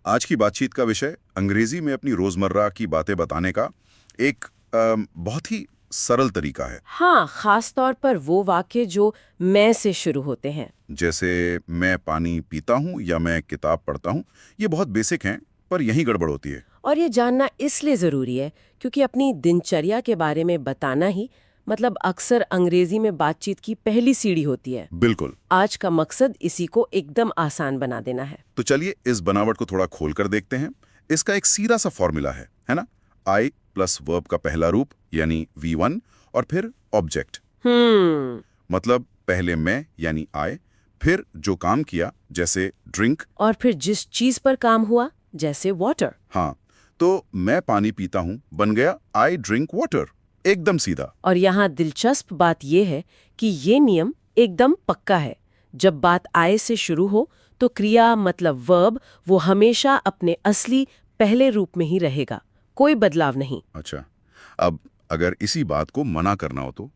आज की बातचीत का विषय अंग्रेजी में अपनी रोजमर्रा की बातें बताने का एक बहुत ही सरल तरीका है। हाँ, खास तौर पर वो वाक्य जो मैं से शुरू होते हैं। जैसे मैं पानी पीता हूँ या मैं किताब पढ़ता हूँ। ये बहुत बेसिक हैं, पर यही गड़बड़ होती है। और ये जानना इसलिए ज़रूरी है क्योंकि अपनी दिनचर्या के बारे में बताना ही मतलब अक्सर अंग्रेजी में बातचीत की पहली सीढ़ी होती है। बिल्कुल। आज का मकसद इसी को एकदम आसान बना देना है। तो चलिए इस बनावट को थोड़ा खोल कर देखते हैं। इसका एक सीधा सा फॉर्मूला है ना? आई प्लस वर्ब का पहला रूप यानी V1 और फिर ऑब्जेक्ट। मतलब पहले मैं यानी आई, फिर जो काम किया जैसे ड्रिंक, और फिर जिस चीज पर काम हुआ जैसे वाटर। हाँ, तो मैं पानी पीता हूँ बन गया आई ड्रिंक वाटर। एकदम सीधा। और यहाँ दिलचस्प बात यह है कि ये नियम एकदम पक्का है। जब बात आय से शुरू हो तो क्रिया मतलब वर्ब वो हमेशा अपने असली पहले रूप में ही रहेगा, कोई बदलाव नहीं। अच्छा, अब अगर इसी बात को मना करना हो तो,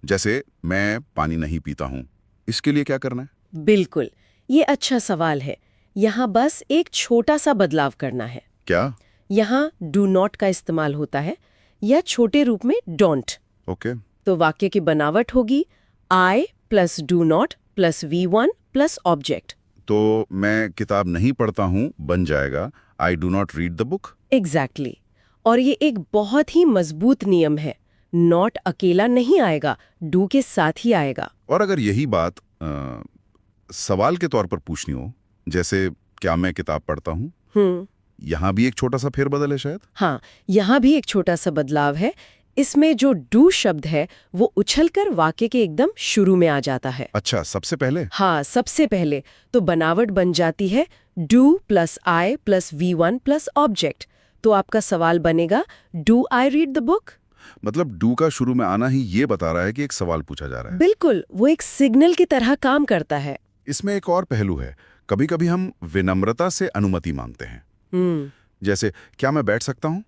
जैसे मैं पानी नहीं पीता हूँ, इसके लिए क्या करना है? बिल्कुल, ये अच्छा सवाल है। यहाँ बस एक छोटा सा बदलाव करना है। क्या? यहाँ डू नॉट का इस्तेमाल होता है या छोटे रूप में डोंट। ओके। तो वाक्य की बनावट होगी I plus do not plus V1 plus object. तो मैं किताब नहीं पढ़ता हूँ बन जाएगा I do not read the book. Exactly. और ये एक बहुत ही मजबूत नियम है। नॉट अकेला नहीं आएगा, डू के साथ ही आएगा। और अगर यही बात सवाल के तौर पर पूछनी हो, जैसे क्या मैं किताब पढ़ता हूँ, यहाँ भी एक छोटा सा फेरबदल है शायद। हाँ, यहाँ भी एक छोटा सा बदलाव है। इसमें जो डू शब्द है वो उछलकर वाक्य के एकदम शुरू में आ जाता है। अच्छा, सबसे पहले? हाँ, सबसे पहले। तो बनावट बन जाती है do plus I plus V1 plus object. तो आपका सवाल बनेगा do I read the book. मतलब डू का शुरू में आना ही ये बता रहा है कि एक सवाल पूछा जा रहा है। बिल्कुल, वो एक सिग्नल की तरह काम करता है। इसमें एक और पहलू है। कभी कभी हम विनम्रता से अनुमति मांगते हैं। जैसे क्या मैं बैठ सकता हूँ?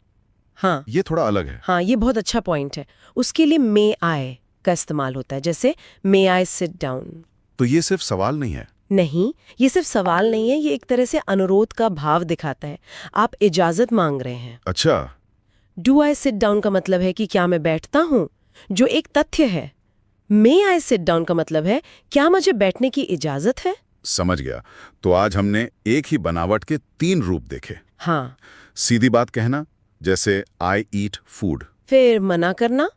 हाँ, ये थोड़ा अलग है। हाँ, ये बहुत अच्छा पॉइंट है। उसके लिए मे आई का इस्तेमाल होता है, जैसे मे आई सिट डाउन। तो ये सिर्फ सवाल नहीं है। नहीं, ये सिर्फ सवाल नहीं है, ये एक तरह से अनुरोध का भाव दिखाता है। आप इजाजत मांग रहे हैं। अच्छा। डू आई सिट डाउन का मतलब है कि क्या मैं बैठता हूँ, जो एक तथ्य है। मे आई सिट डाउन का मतलब है क्या मुझे बैठने की इजाजत है। समझ गया। तो आज हमने एक ही बनावट के 3 रूप देखे। हाँ। सीधी बात कहना, जैसे आई ईट फूड। फिर मना करना,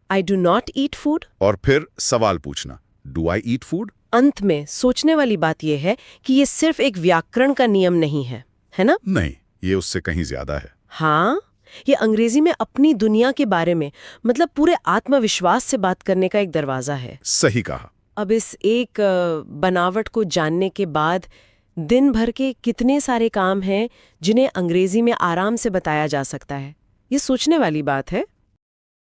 आई डू नॉट ईट फूड। और फिर सवाल पूछना, डू आई ईट फूड। अंत में सोचने वाली बात यह है कि ये सिर्फ एक व्याकरण का नियम नहीं है ना? नहीं, ये उससे कहीं ज्यादा है। हाँ, ये अंग्रेजी में अपनी दुनिया के बारे में मतलब पूरे आत्मविश्वास से बात करने का एक दरवाजा है। सही कहा। अब इस एक बनावट को जानने के बाद दिन भर के कितने सारे काम हैं जिन्हें अंग्रेजी में आराम से बताया जा सकता है। ये सोचने वाली बात है।